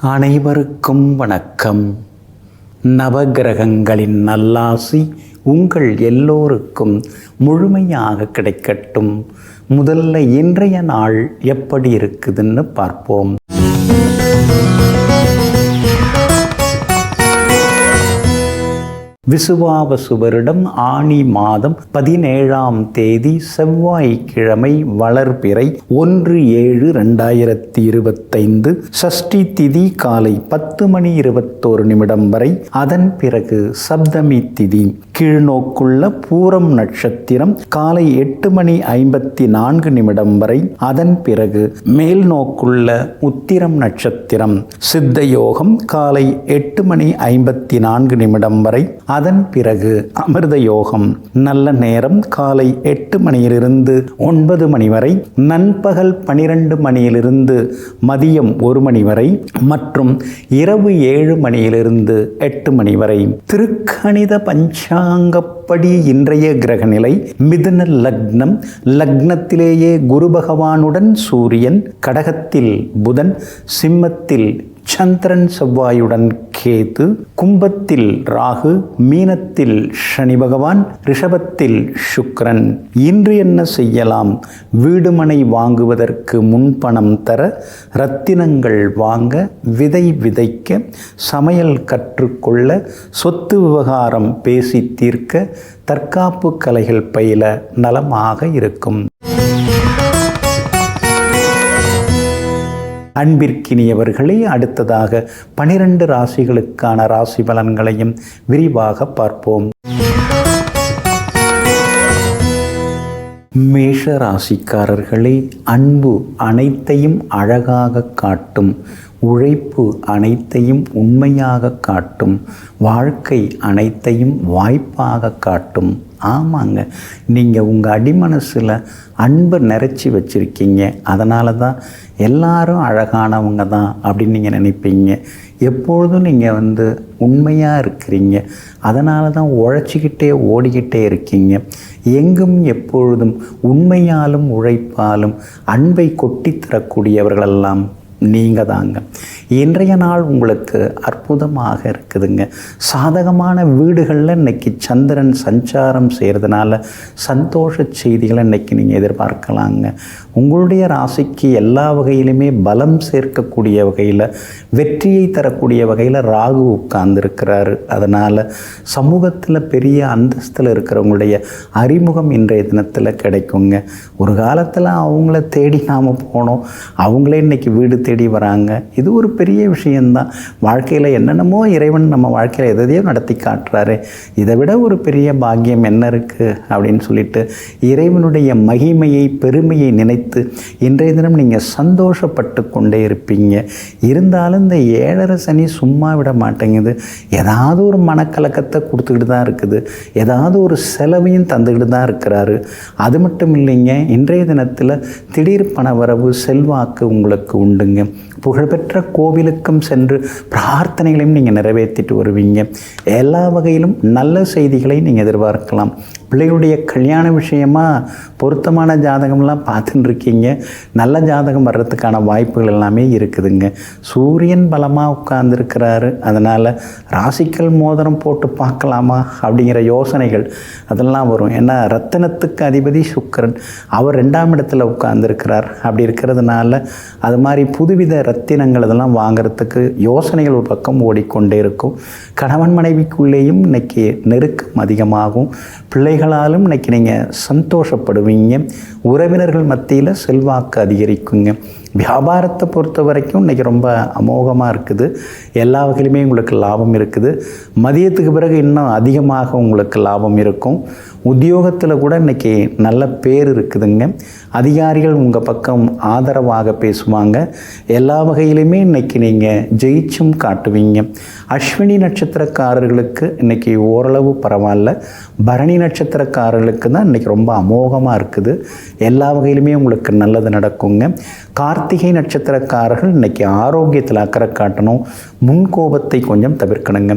அனைவருக்கும் வணக்கம். நவகிரகங்களின் நல்லாசி உங்கள் எல்லோருக்கும் முழுமையாக கிடைக்கட்டும். முதல்ல இன்றைய நாள் எப்படி இருக்குதுன்னு பார்ப்போம். விசுவாவசு வருடம் ஆனி மாதம் 17ஆம் தேதி செவ்வாய்க்கிழமை வளர்பிறை 1/7/2025 சஷ்டி திதி காலை 10:21 வரை. அதன் பிறகு சப்தமி திதி. கீழ்நோக்குள்ள பூரம் நட்சத்திரம் காலை 8:54 வரை. அதன் பிறகு மேல் நோக்குள்ள உத்திரம் நட்சத்திரம். சித்த யோகம் காலை 8:54 வரை. அதன் பிறகு அமிர்த யோகம். நல்ல நேரம் காலை 8 மணியிலிருந்து 9 மணி வரை, நண்பகல் 12 மணியிலிருந்து மதியம் 1 மணி வரை மற்றும் இரவு 7 மணியிலிருந்து 8 மணி வரை. திருக்கணித பஞ்சாங்கப்படி இன்றைய கிரக நிலை மிதுன லக்னம். லக்னத்திலேயே குரு பகவானுடன் சூரியன், கடகத்தில் புதன், சிம்மத்தில் சந்திரன் செவ்வாயுடன் கேது, கும்பத்தில் ராகு, மீனத்தில் சனி பகவான், ரிஷபத்தில் சுக்கிரன். இன்று என்ன செய்யலாம்? வீடுமனை வாங்குவதற்கு முன்பணம் தர, ரத்தினங்கள் வாங்க, விதை விதைக்க, சமையல் கற்றுக்கொள்ள, சொத்து விவகாரம் பேசி தீர்க்க, தற்காப்பு கலைகள் பயில நலமாக இருக்கும். அன்பிற்கினியவர்களே, அடுத்ததாக 12 ராசிகளுக்கான ராசி பலன்களையும் விரிவாக பார்ப்போம். மேஷ ராசிக்காரர்களே, அன்பு அனைத்தையும் அழகாக காட்டும். உழைப்பு அனைத்தையும் உண்மையாக காட்டும். வாழ்க்கை அனைத்தையும் வாய்ப்பாக காட்டும். ஆமாங்க, நீங்கள் உங்கள் அடிமனசில் அன்பை நிறைச்சி வச்சுருக்கீங்க. அதனால தான் எல்லாரும் அழகானவங்க தான் அப்படின்னு நீங்கள் நினைப்பீங்க. எப்பொழுதும் நீங்கள் உண்மையாக இருக்கிறீங்க. அதனால தான் உழைச்சிக்கிட்டே ஓடிக்கிட்டே இருக்கீங்க. எங்கும் எப்பொழுதும் உண்மையாலும் உழைப்பாலும் அன்பை கொட்டித்தரக்கூடியவர்களெல்லாம் நீங்கள் தாங்க. இன்றைய நாள் உங்களுக்கு அற்புதமாக இருக்குதுங்க. சாதகமான வீடுகளில் இன்றைக்கி சந்திரன் சஞ்சாரம் செய்கிறதுனால சந்தோஷ செய்திகளை இன்றைக்கி நீங்கள் எதிர்பார்க்கலாங்க. உங்களுடைய ராசிக்கு எல்லா வகையிலுமே பலம் சேர்க்கக்கூடிய வகையில், வெற்றியை தரக்கூடிய வகையில் ராகு உட்கார்ந்துருக்கிறாரு. அதனால் சமூகத்தில் பெரிய அந்தஸ்தில் இருக்கிறவங்களுடைய அறிமுகம் இன்றைய தினத்தில் கிடைக்குங்க. ஒரு காலத்தில் அவங்கள தேடி நாம் போனோம், அவங்களே இன்றைக்கி வீடு தேடி வராங்க. இது ஒரு பெரிய விஷயந்தான். வாழ்க்கையில் என்னென்னமோ இறைவன் நம்ம வாழ்க்கையில் எதையோ நடத்தி காட்டுறாரு. இதை விட ஒரு பெரிய பாக்கியம் என்ன இருக்குது அப்படின்னு சொல்லிட்டு இறைவனுடைய மகிமையை, பெருமையை நினைத்து இன்றைய தினம் நீங்கள் சந்தோஷப்பட்டு கொண்டே இருப்பீங்க. இருந்தாலும் இந்த 7.5 சனி சும்மா விட மாட்டேங்குது. ஏதாவது ஒரு மனக்கலக்கத்தை கொடுத்துக்கிட்டு தான் இருக்குது. ஏதாவது ஒரு செலவையும் தந்துக்கிட்டு தான் இருக்கிறாரு. அது மட்டும் இல்லைங்க, இன்றைய தினத்தில் திடீர் பணவரவு, செல்வாக்கு உங்களுக்கு உண்டுங்க. புகழ்பெற்ற கோவிலுக்கும் சென்று பிரார்த்தனைகளையும் நீங்கள் நிறைவேற்றிட்டு வருவீங்க. எல்லா வகையிலும் நல்ல செய்திகளை நீங்கள் எதிர்பார்க்கலாம். பிள்ளைகளுடைய கல்யாண விஷயமாக பொருத்தமான ஜாதகம்லாம் பார்த்துட்டு இருக்கீங்க. நல்ல ஜாதகம் வர்றதுக்கான வாய்ப்புகள் எல்லாமே இருக்குதுங்க. சூரியன் பலமாக உட்கார்ந்துருக்கிறாரு. அதனால் ராசிக்கல் மோதிரம் போட்டு பார்க்கலாமா அப்படிங்கிற யோசனைகள் அதெல்லாம் வரும். ஏன்னா ரத்தினத்துக்கு அதிபதி சுக்கிரன், அவர் 2ஆம் இடத்துல உட்கார்ந்துருக்கிறார். அப்படி இருக்கிறதுனால அது மாதிரி புதுவித ரத்தினங்கள் இதெல்லாம் வாங்கிறதுக்கு யோசனைகள் ஒரு பக்கம் ஓடிக்கொண்டே இருக்கும். கணவன் மனைவிக்குள்ளேயும் இன்னைக்கு நெருக்கம் அதிகமாகும். பிள்ளைகளாலும் இன்னைக்கு நீங்கள் சந்தோஷப்படுவீங்க. உறவினர்கள் மத்தியில் செல்வாக்கு அதிகரிக்குங்க. வியாபாரத்தை பொறுத்த வரைக்கும் இன்றைக்கி ரொம்ப அமோகமாக இருக்குது. எல்லா வகையிலுமே உங்களுக்கு லாபம் இருக்குது. மதியத்துக்கு பிறகு இன்னும் அதிகமாக உங்களுக்கு லாபம் இருக்கும். உத்தியோகத்தில் கூட இன்றைக்கி நல்ல பேர் இருக்குதுங்க. அதிகாரிகள் உங்கள் பக்கம் ஆதரவாக பேசுவாங்க. எல்லா வகையிலுமே இன்றைக்கி நீங்கள் ஜெயிச்சும் காட்டுவீங்க. அஸ்வினி நட்சத்திரக்காரர்களுக்கு இன்றைக்கி ஓரளவு பரவாயில்ல. பரணி நட்சத்திரக்காரர்களுக்கு தான் இன்றைக்கி ரொம்ப அமோகமாக இருக்குது. எல்லா வகையிலுமே உங்களுக்கு நல்லது நடக்குங்க. கார்த்திகை நட்சத்திரக்காரர்கள் இன்றைக்கி ஆரோக்கியத்தில் அக்கறை காட்டணும். முன்கோபத்தை கொஞ்சம் தவிர்க்கணுங்க.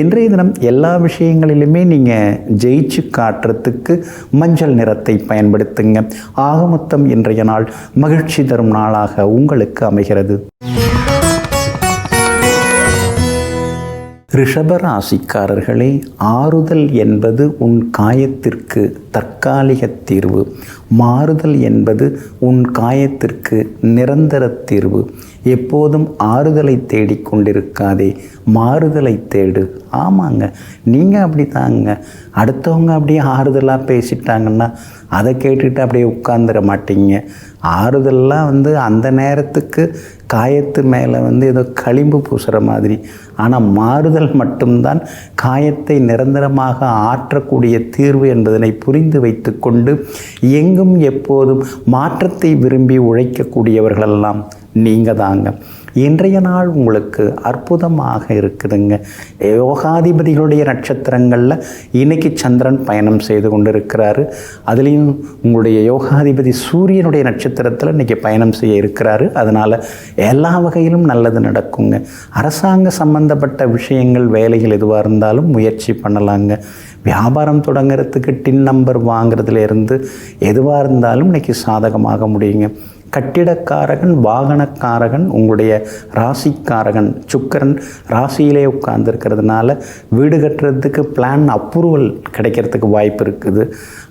இன்றைய தினம் எல்லா விஷயங்களிலுமே நீங்கள் ஜெயிச்சு காட்டுறதுக்கு மஞ்சள் நிறத்தை பயன்படுத்துங்க. ஆக மொத்தம் இன்றைய நாள் மகிழ்ச்சி தரும் நாளாக உங்களுக்கு அமைகிறது. ரிஷபராசிக்காரர்களே, ஆறுதல் என்பது உன் காயத்திற்கு தற்காலிக தீர்வு, மாறுதல் என்பது உன் காயத்திற்கு நிரந்தர தீர்வு. எப்போதும் ஆறுதலை தேடிக்கொண்டிருக்காதே, மாறுதலை தேடு. ஆமாங்க, நீங்கள் அப்படி தாங்க. அடுத்தவங்க அப்படியே ஆறுதலாக பேசிட்டாங்கன்னா அதை கேட்டுட்டு அப்படியே உட்கார்ந்துட மாட்டீங்க. ஆறுதல்லாம் அந்த நேரத்துக்கு காயத்து மேலே ஏதோ களிம்பு பூசுகிற மாதிரி. ஆனால் மாறுதல் மட்டும்தான் காயத்தை நிரந்தரமாக ஆற்றக்கூடிய தீர்வு என்பதனை புரிந்து வைத்து கொண்டு எங்கும் எப்போதும் மாற்றத்தை விரும்பி உழைக்கக்கூடியவர்களெல்லாம் நீங்கள் தாங்க. இன்றைய நாள் உங்களுக்கு அற்புதமாக இருக்குதுங்க. யோகாதிபதிகளுடைய நட்சத்திரங்களில் இன்றைக்கி சந்திரன் பயணம் செய்து கொண்டு இருக்கிறாரு. அதுலேயும் உங்களுடைய யோகாதிபதி சூரியனுடைய நட்சத்திரத்தில் இன்றைக்கி பயணம் செய்ய இருக்கிறாரு. அதனால் எல்லா வகையிலும் நல்லது நடக்குங்க. அரசாங்க சம்பந்தப்பட்ட விஷயங்கள், வேலைகள் எதுவாக இருந்தாலும் முயற்சி பண்ணலாங்க. வியாபாரம் தொடங்கிறதுக்கு டின் நம்பர் வாங்கிறதுலேருந்து எதுவாக இருந்தாலும் இன்றைக்கி சாதகமாக முடியுங்க. கட்டிடக்காரகன், வாகனக்காரகன், உங்களுடைய ராசிக்காரகன் சுக்கிரன் ராசியிலே உட்கார்ந்துருக்கிறதுனால வீடு கட்டுறதுக்கு பிளான் அப்ரூவல் கிடைக்கிறதுக்கு வாய்ப்பு இருக்குது.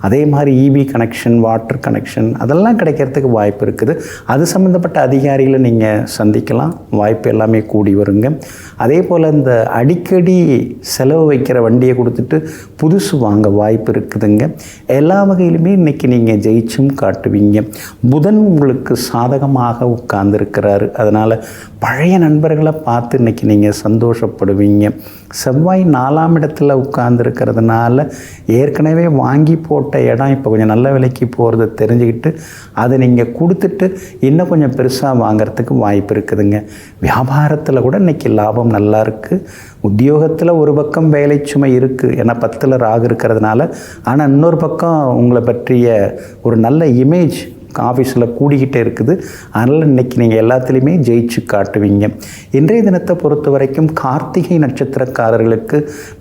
அதே மாதிரி இபி கனெக்ஷன், வாட்டர் கனெக்ஷன் அதெல்லாம் கிடைக்கிறதுக்கு வாய்ப்பு இருக்குது. அது சம்மந்தப்பட்ட அதிகாரிகளை நீங்கள் சந்திக்கலாம். வாய்ப்பு எல்லாமே கூடி வருங்க. அதே போல் இந்த அடிக்கடி செலவு வைக்கிற வண்டியை கொடுத்துட்டு புதுசு வாங்க வாய்ப்பு இருக்குதுங்க. எல்லா வகையிலுமே இன்றைக்கி நீங்கள் ஜெயிச்சும் காட்டுவீங்க. புதன் உங்களுக்கு சாதகமாக உட்கார்ந்துருக்கிறாரு. அதனால் பழைய நண்பர்களை பார்த்து இன்றைக்கி நீங்கள் சந்தோஷப்படுவீங்க. செவ்வாய் 4ஆம் இடத்துல உட்கார்ந்துருக்கிறதுனால ஏற்கனவே வாங்கி போட்ட இடம் இப்போ கொஞ்சம் நல்ல விலைக்கு போகிறத தெரிஞ்சுக்கிட்டு அதை நீங்கள் கொடுத்துட்டு இன்னும் கொஞ்சம் பெருசாக வாங்கிறதுக்கு வாய்ப்பு இருக்குதுங்க. வியாபாரத்தில் கூட இன்றைக்கி லாபம் நல்லா இருக்குது. உத்தியோகத்தில் ஒரு பக்கம் வேலை சுமை இருக்குது, ஏன்னா 10ல் ராகு இருக்கிறதுனால. ஆனால் இன்னொரு பக்கம் உங்களை பற்றிய ஒரு நல்ல இமேஜ் ஆஃபீஸில் கூடிக்கிட்டே இருக்குது. அதனால் இன்றைக்கி நீங்கள் எல்லாத்துலேயுமே ஜெயிச்சு காட்டுவீங்க. இன்றைய தினத்தை பொறுத்த வரைக்கும் கார்த்திகை நட்சத்திரக்காரர்களுக்கு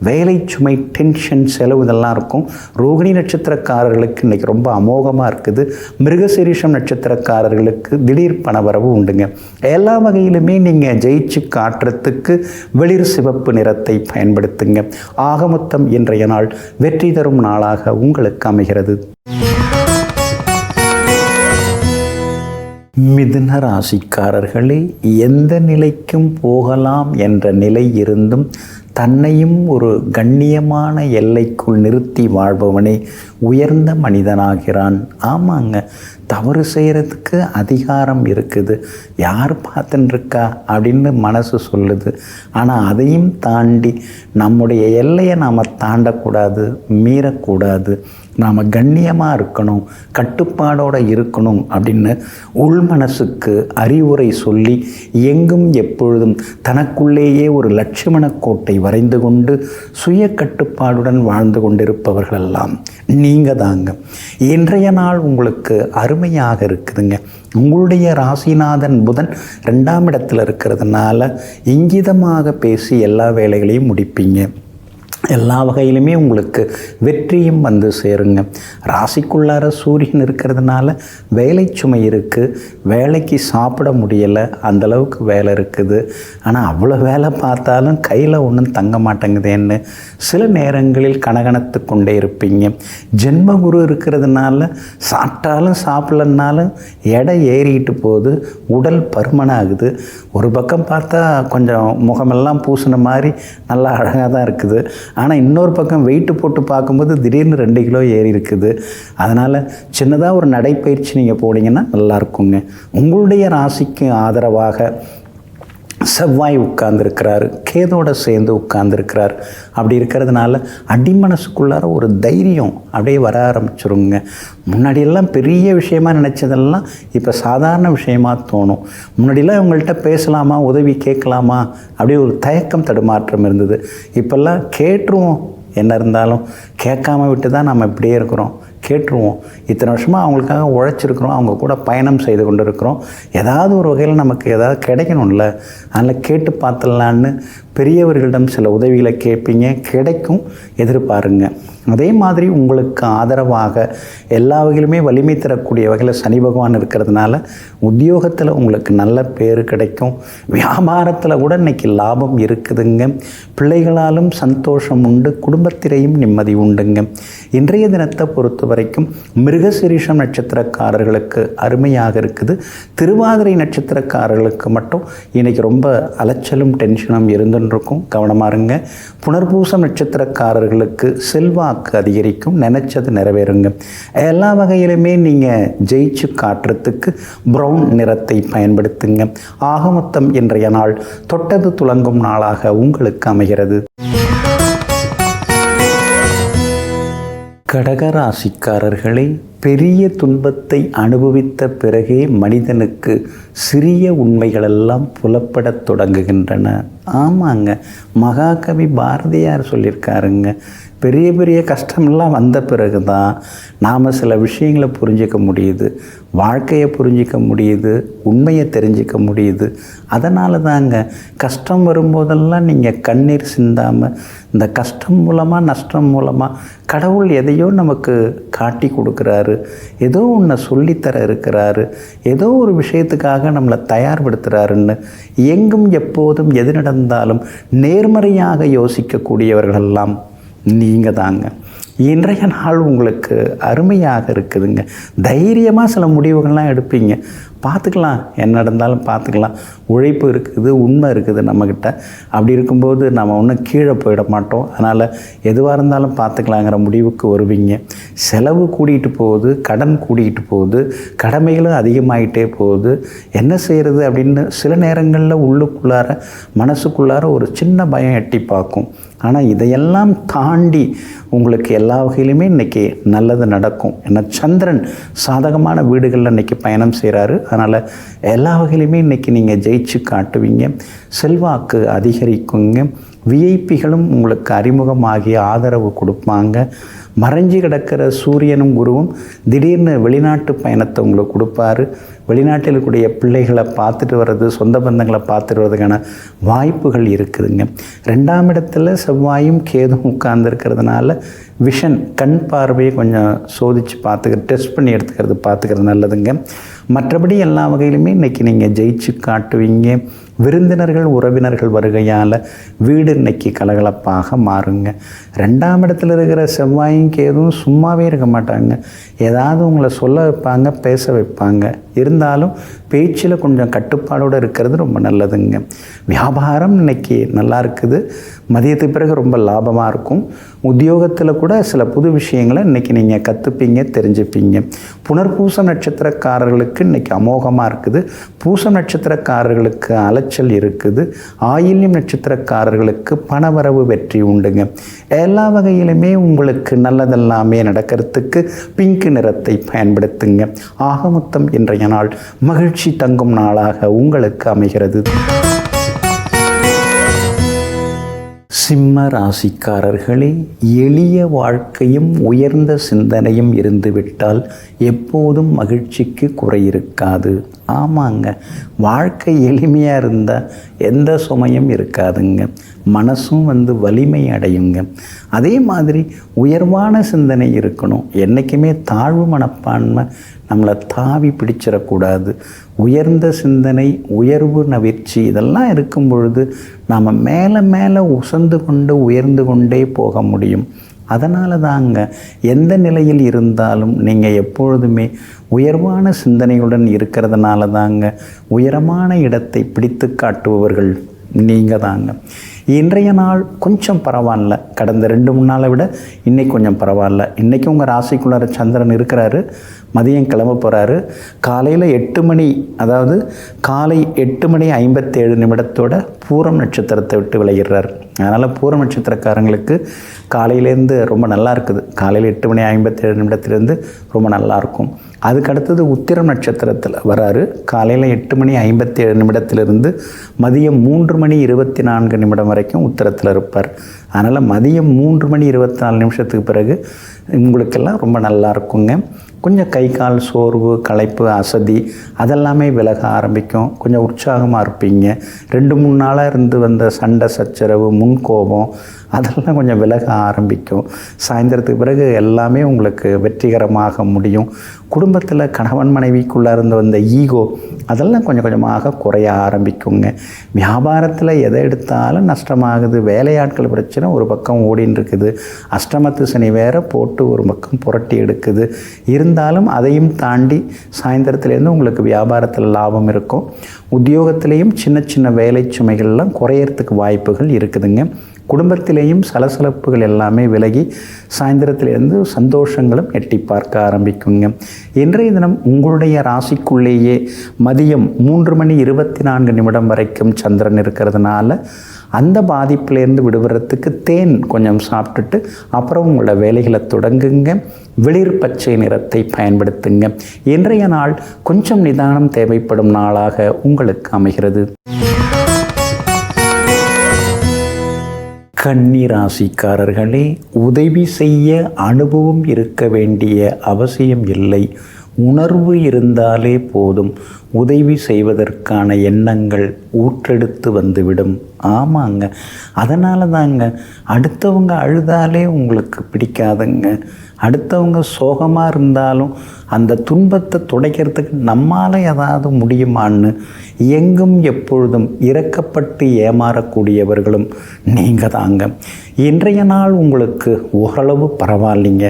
வேலை சுமை, டென்ஷன், செலவு இதெல்லாம் இருக்கும். ரோகிணி நட்சத்திரக்காரர்களுக்கு இன்றைக்கி ரொம்ப அமோகமாக இருக்குது. மிருகசீரிஷம் நட்சத்திரக்காரர்களுக்கு திடீர் பணவரவு உண்டுங்க. எல்லா வகையிலுமே நீங்கள் ஜெயிச்சு காட்டுறதுக்கு வெளிர் சிவப்பு நிறத்தை பயன்படுத்துங்க. ஆக மொத்தம் இன்றைய நாள் வெற்றி தரும் நாளாக உங்களுக்கு அமைகிறது. மிதுன ராசிக்காரர்களே, எந்த நிலைக்கும் போகலாம் என்ற நிலை இருந்தும் தன்னையும் ஒரு கண்ணியமான எல்லைக்குள் நிறுத்தி வாழ்பவனே உயர்ந்த மனிதனாகிறான். ஆமாங்க, தவறு செய்கிறதுக்கு அதிகாரம் இருக்குது. யார் பார்த்துட்டுருக்கா அப்படின்னு மனசு சொல்லுது. ஆனால் அதையும் தாண்டி நம்முடைய எல்லையை நாம் தாண்டக்கூடாது, மீறக்கூடாது. நாம் கண்ணியமாக இருக்கணும், கட்டுப்பாடோடு இருக்கணும் அப்படின்னு உள் மனசுக்கு அறிவுரை சொல்லி எங்கும் எப்பொழுதும் தனக்குள்ளேயே ஒரு லட்சுமண கோட்டை வரைந்து கொண்டு சுய கட்டுப்பாடுடன் வாழ்ந்து கொண்டிருப்பவர்களெல்லாம் நீங்கள் தாங்க. இன்றைய நாள் உங்களுக்கு அருமையாக இருக்குதுங்க. உங்களுடைய ராசிநாதன் புதன் 2ஆம் இடத்துல இருக்கிறதுனால இங்கிதமாக பேசி எல்லா வேலைகளையும் முடிப்பீங்க. எல்லா வகையிலுமே உங்களுக்கு வெற்றியும் வந்து சேருங்க. ராசிக்குள்ளார சூரியன் இருக்கிறதுனால வேலை சுமை இருக்குது. வேலைக்கு சாப்பிட முடியலை, அந்தளவுக்கு வேலை இருக்குது. ஆனால் அவ்வளோ வேலை பார்த்தாலும் கையில் ஒன்றும் தங்க மாட்டேங்குதேன்னு சில நேரங்களில் கனகனத்து கொண்டே இருப்பீங்க. ஜென்மகுரு இருக்கிறதுனால சாப்பிட்டாலும் சாப்பிட்லன்னாலும் எடை ஏறிக்கிட்டு போகுது, உடல் பருமனாகுது. ஒரு பக்கம் பார்த்தா கொஞ்சம் முகமெல்லாம் பூசின மாதிரி நல்லா அழகாக தான் இருக்குது. ஆனால் இன்னொரு பக்கம் வெயிட்டு போட்டு பார்க்கும்போது திடீர்னு 2 கிலோ ஏறி இருக்குது. அதனால் சின்னதாக ஒரு நடைப்பயிற்சி நீங்கள் போனீங்கன்னா நல்லாயிருக்குங்க. உங்களுடைய ராசிக்கு ஆதரவாக செவ்வாய் உட்கார்ந்துருக்கிறாரு, கேதோடு சேர்ந்து உட்கார்ந்துருக்கிறார். அப்படி இருக்கிறதுனால அடிமனசுக்குள்ளார ஒரு தைரியம் அப்படியே வர ஆரம்பிச்சிருங்க. முன்னாடியெல்லாம் பெரிய விஷயமா நினச்சதெல்லாம் இப்போ சாதாரண விஷயமாக தோணும். முன்னாடியெல்லாம் இவங்கள்ட்ட பேசலாமா, உதவி கேட்கலாமா அப்படியே ஒரு தயக்கம் தடுமாற்றம் இருந்தது. இப்போல்லாம் கேட்டுருவோம், என்ன இருந்தாலும் கேட்காம விட்டு தான் நம்ம இப்படியே இருக்கிறோம். கேட்டுருவோம். இத்தனை வருஷமாக அவங்களுக்காக உழைச்சிருக்கிறோம், அவங்க கூட பயணம் செய்து கொண்டு இருக்கிறோம். ஏதாவது ஒரு வகையில் நமக்கு ஏதாவது கிடைக்கணும்ல, அதனால் கேட்டு பார்த்துடலான்னு பெரியவர்களிடம் சில உதவிகளை கேட்பீங்க, கிடைக்கும், எதிர்பாருங்க. அதே மாதிரி உங்களுக்கு ஆதரவாக எல்லா வகையிலுமே வலிமை தரக்கூடிய வகையில் சனி பகவான் இருக்கிறதுனால உத்தியோகத்தில் உங்களுக்கு நல்ல பேர் கிடைக்கும். வியாபாரத்தில் கூட இன்றைக்கி லாபம் இருக்குதுங்க. பிள்ளைகளாலும் சந்தோஷம் உண்டு, குடும்பத்திலேயும் நிம்மதி உண்டுங்க. இன்றைய தினத்தை பொறுத்த வரைக்கும் மிருகசீரிஷம் நட்சத்திரக்காரர்களுக்கு அருமையாக இருக்குது. திருவாதிரை நட்சத்திரக்காரர்களுக்கு மட்டும் இன்றைக்கி ரொம்ப அலைச்சலும் டென்ஷனும் இருந்துருக்கும், கவனமாக இருங்க. புனர்பூசம் நட்சத்திரக்காரர்களுக்கு செல்வாக்கு அதிகரிக்கும், நினைச்சது நிறைவேறுங்க. எல்லா வகையிலுமே நீங்கள் ஜெயிச்சு காட்டுறதுக்கு ப்ரௌன் நிறத்தை பயன்படுத்துங்க. ஆக மொத்தம் இன்றைய நாள் தொட்டது துலங்கும் நாளாக உங்களுக்கு அமைகிறது. கடகராசிக்காரர்களே, பெரிய துன்பத்தை அனுபவித்த பிறகே மனிதனுக்கு சிறிய உண்மைகளெல்லாம் புலப்படத் தொடங்குகின்றன. ஆமாங்க, மகாகவி பாரதியார் சொல்லியிருக்காருங்க, பெரிய பெரிய கஷ்டமெல்லாம் வந்த பிறகு தான் நாம் சில விஷயங்களை புரிஞ்சிக்க முடியுது, வாழ்க்கையை புரிஞ்சிக்க முடியுது, உண்மையை தெரிஞ்சிக்க முடியுது. அதனால தாங்க கஷ்டம் வரும்போதெல்லாம் நீங்கள் கண்ணீர் சிந்தாமல், இந்த கஷ்டம் மூலமாக நஷ்டம் மூலமாக கடவுள் எதையோ நமக்கு காட்டி கொடுக்குறாரு, ஏதோ ஒன்று சொல்லித்தர இருக்கிறாரு, ஏதோ ஒரு விஷயத்துக்காக நம்மளை தயார்படுத்துகிறாருன்னு எங்கும் எப்போதும் எது நடந்தாலும் நேர்மறையாக யோசிக்கக்கூடியவர்களெல்லாம் நீங்கள் தாங்க. இன்றைய நாள் உங்களுக்கு அருமையாக இருக்குதுங்க. தைரியமாக சில முடிவுகள்லாம் எடுப்பீங்க. பார்த்துக்கலாம், என்ன நடந்தாலும் பார்த்துக்கலாம், உழைப்பு இருக்குது, உண்மை இருக்குது நம்மக்கிட்ட. அப்படி இருக்கும்போது நம்ம ஒன்றும் கீழே போயிட மாட்டோம். அதனால் எதுவாக இருந்தாலும் பார்த்துக்கலாங்கிற முடிவுக்கு வருவீங்க. செலவு கூட்டிகிட்டு போகுது, கடன் கூட்டிகிட்டு போகுது, கடமைகளும் அதிகமாகிட்டே போகுது. என்ன செய்கிறது அப்படின்னு சில நேரங்களில் உள்ளுக்குள்ளார மனசுக்குள்ளார ஒரு சின்ன பயம் எட்டி பார்க்கும். ஆனால் இதையெல்லாம் தாண்டி உங்களுக்கு எல்லா வகையிலுமே இன்றைக்கி நல்லது நடக்கும். ஏன்னா சந்திரன் சாதகமான வீடுகளில் இன்றைக்கி பயணம் செய்கிறாரு. அதனால் எல்லா வகையிலுமே இன்றைக்கி நீங்கள் ஜெயிச்சு காட்டுவீங்க. செல்வாக்கு அதிகரிக்குங்க. விஐபிகளும் உங்களுக்கு அறிமுகமாகி ஆதரவு கொடுப்பாங்க. மறைஞ்சி கிடக்கிற சூரியனும் குருவும் திடீர்னு வெளிநாட்டு பயணத்தை உங்களுக்கு கொடுப்பாரு. வெளிநாட்டில் இருக்கக்கூடிய பிள்ளைகளை பார்த்துட்டு வர்றது, சொந்த பந்தங்களை பார்த்துட்டு வர்றதுக்கான வாய்ப்புகள் இருக்குதுங்க. 2ஆம் இடத்துல செவ்வாயும் கேதும் உட்கார்ந்துருக்கிறதுனால விஷன், கண் பார்வையை கொஞ்சம் சோதித்து டெஸ்ட் பண்ணி பார்த்துக்கிறது நல்லதுங்க. மற்றபடி எல்லா வகையிலுமே இன்றைக்கி நீங்கள் ஜெயிச்சு காட்டுவீங்க. விருந்தினர்கள் உறவினர்கள் வருகையால் வீடு இன்றைக்கி கலகலப்பாக மாறுங்க. 2ஆம் இடத்துல இருக்கிற செவ்வாயும் கேதும் சும்மாவே இருக்க மாட்டாங்க. ஏதாவது உங்களை சொல்ல வைப்பாங்க, பேச வைப்பாங்க. இருந்தாலும் பேச்சில் கொஞ்சம் கட்டுப்பாடோடு இருக்கிறது ரொம்ப நல்லதுங்க. வியாபாரம் இன்றைக்கி நல்லா இருக்குது. மதியத்துக்கு பிறகு ரொம்ப லாபமாக இருக்கும். உத்தியோகத்தில் கூட சில புது விஷயங்களை இன்றைக்கி நீங்கள் கற்றுப்பீங்க, தெரிஞ்சுப்பீங்க. புனர்பூசம் நட்சத்திரக்காரர்களுக்கு இன்றைக்கி அமோகமாக இருக்குது. பூசம் நட்சத்திரக்காரர்களுக்கு அலைச்சல் இருக்குது. ஆயில்யம் நட்சத்திரக்காரர்களுக்கு பணவரவு வெற்றி உண்டுங்க. எல்லா வகையிலுமே உங்களுக்கு நல்லதெல்லாமே நடக்கிறதுக்கு பிங்க் நிறத்தை பயன்படுத்துங்க. ஆக மொத்தம் இன்றைய நாள் மகிழ்ச்சி தங்கும் நாளாக உங்களுக்கு அமைகிறது. சிம்ம ராசிக்காரர்களே, எளிய வாழ்க்கையும் உயர்ந்த சிந்தனையும் இருந்துவிட்டால் எப்போதும் மகிழ்ச்சிக்கு குறை இருக்காது. ஆமாங்க, வாழ்க்கை எளிமையாக இருந்தால் எந்த சுமையும் இருக்காதுங்க. மனசும் வலிமை அடையுங்க. அதே மாதிரி உயர்வான சிந்தனை இருக்கணும். என்றைக்குமே தாழ்வு மனப்பான்மை நம்மளை தாவி பிடிச்சிடக்கூடாது. உயர்ந்த சிந்தனை, உயர்வு நவிர்ச்சி இதெல்லாம் இருக்கும் பொழுது நாம் மேலே மேலே உயர்ந்து கொண்டே போக முடியும். அதனால தாங்க எந்த நிலையில் இருந்தாலும் நீங்கள் எப்பொழுதுமே உயர்வான சிந்தனையுடன் இருக்கிறதுனால தாங்க உயரமான இடத்தை பிடித்து காட்டுபவர்கள் நீங்கள் தாங்க. இன்றைய நாள் கொஞ்சம் பரவாயில்ல. கடந்த 2-3 நாளை விட இன்றைக்கி கொஞ்சம் பரவாயில்ல. இன்றைக்கி உங்கள் ராசிக்குள்ளார சந்திரன் இருக்கிறாரு. மதியம் கிளம்ப போகிறாரு. காலையில் 8 மணி, அதாவது காலை 8:57 பூரம் நட்சத்திரத்தை விட்டு விலகிடுறார். அதனால் பூரம் நட்சத்திரக்காரங்களுக்கு காலையிலேருந்து ரொம்ப நல்லா இருக்குது. காலையில் 8:57 ரொம்ப நல்லாயிருக்கும். அதுக்கு அடுத்தது உத்திரம் நட்சத்திரத்தில் வராரு. காலையில் 8:57 மதியம் 3:24 வரைக்கும் உத்திரத்தில் இருப்பார். அதனால் மதியம் 3:24 பிறகு உங்களுக்கெல்லாம் ரொம்ப நல்லா இருக்குங்க. கொஞ்சம் கை கால் சோர்வு, களைப்பு, அசதி அதெல்லாமே விலக ஆரம்பிக்கும். கொஞ்சம் உற்சாகமாக இருப்பீங்க. 2-3 நாளாக இருந்து வந்த சண்டை சச்சரவு, முன்கோபம் அதெல்லாம் கொஞ்சம் விலக ஆரம்பிக்கும். சாயந்தரத்துக்கு பிறகு எல்லாமே உங்களுக்கு வெற்றிகரமாக முடியும். குடும்பத்தில் கணவன் மனைவிக்குள்ளே இருந்து வந்த ஈகோ அதெல்லாம் கொஞ்சம் கொஞ்சமாக குறைய ஆரம்பிக்குங்க. வியாபாரத்தில் எதை எடுத்தாலும் நஷ்டமாகுது. வேலையாட்கள் பிரச்சனை ஒரு பக்கம் ஓடின்னு இருக்குது. அஷ்டமத்து சனி வேற போட்டு ஒரு பக்கம் புரட்டி எடுக்குது. இருந்தாலும் அதையும் தாண்டி சாயந்தரத்துலேருந்து உங்களுக்கு வியாபாரத்தில் லாபம் இருக்கும். உத்தியோகத்திலையும் சின்ன சின்ன வேலை சுமைகள்லாம் குறையறதுக்கு வாய்ப்புகள் இருக்குதுங்க. குடும்பத்திலேயும் சலசலப்புகள் எல்லாமே விலகி சாயந்தரத்திலேருந்து சந்தோஷங்களும் எட்டி பார்க்க ஆரம்பிக்குங்க. இன்றைய தினம் உங்களுடைய ராசிக்குள்ளேயே மதியம் 3:24 வரைக்கும் சந்திரன் இருக்கிறதுனால அந்த பாதிப்பிலேருந்து விடுபடுறதுக்கு தேன் கொஞ்சம் சாப்பிட்டுட்டு அப்புறம் உங்களோட வேலைகளை தொடங்குங்க. வெளிர் பச்சை நிறத்தை பயன்படுத்துங்க. இன்றைய நாள் கொஞ்சம் நிதானம் தேவைப்படும் நாளாக உங்களுக்கு அமைகிறது. கன்னி ராசிக்காரர்களே, உதவி செய்ய அனுபவம் இருக்க வேண்டிய அவசியம் இல்லை. உணர்வு இருந்தாலே போதும். உதவி செய்வதற்கான எண்ணங்கள் ஊற்றெடுத்து வந்துவிடும். ஆமாங்க, அதனால தாங்க அடுத்தவங்க அழுதாலே உங்களுக்கு பிடிக்காதுங்க. அடுத்தவங்க சோகமாக இருந்தாலும் அந்த துன்பத்தை துடைக்கிறதுக்கு நம்மால் ஏதாவது முடியுமான்னு எங்கும் எப்பொழுதும் இரக்கப்பட்டு ஏமாறக்கூடியவர்களும் நீங்கள் தாங்க. இன்றைய நாள் உங்களுக்கு ஓரளவு பரவாயில்லைங்க.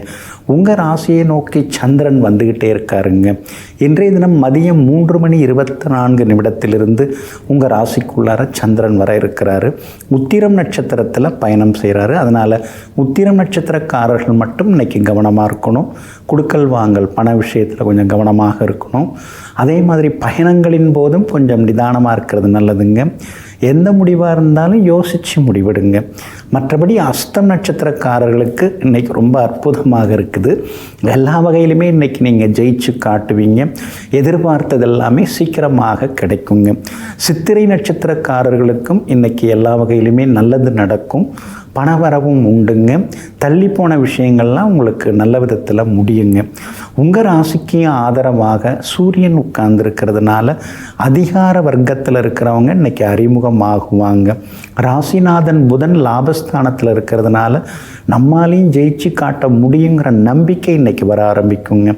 உங்கள் ராசியை நோக்கி சந்திரன் வந்துக்கிட்டே இருக்காருங்க. இன்றைய தினம் மதியம் 3:24 உங்கள் ராசிக்குள்ளார சந்திரன் வர இருக்கிறாரு. உத்திரம் நட்சத்திரத்தில் பயணம் செய்கிறாரு. அதனால் உத்திரம் நட்சத்திரக்காரர்கள் மட்டும் இன்றைக்கி கவனமாக இருக்கணும். கொடுக்கல் வாங்கல் பண விஷயத்தில் கொஞ்சம் கவனமாக இருக்கணும். அதே மாதிரி பயணங்களின் போதும் கொஞ்சம் நிதானமாக இருக்கிறது நல்லதுங்க. எந்த முடிவாக இருந்தாலும் யோசித்து முடிவெடுங்க. மற்றபடி அஸ்தம் நட்சத்திரக்காரர்களுக்கு இன்றைக்கி ரொம்ப அற்புதமாக இருக்குது. எல்லா வகையிலுமே இன்றைக்கி நீங்கள் ஜெயிச்சு காட்டுவீங்க. எதிர்பார்த்தது எல்லாமே சீக்கிரமாக கிடைக்குங்க. சித்திரை நட்சத்திரக்காரர்களுக்கும் இன்றைக்கி எல்லா வகையிலுமே நல்லது நடக்கும். பணவரவும் உண்டுங்க. தள்ளி போன விஷயங்கள்லாம் உங்களுக்கு நல்ல விதத்தில் முடியுங்க. உங்கள் ராசிக்கு ஆதரவாக சூரியன் உட்கார்ந்துருக்கிறதுனால அதிகார வர்க்கத்தில் இருக்கிறவங்க இன்றைக்கி அறிமுகமாகுவாங்க. ராசிநாதன் புதன் லாபஸ்தானத்தில் இருக்கிறதுனால நம்மாலையும் ஜெயிச்சு காட்ட முடியுங்கிற நம்பிக்கை இன்றைக்கி வர ஆரம்பிக்குங்க.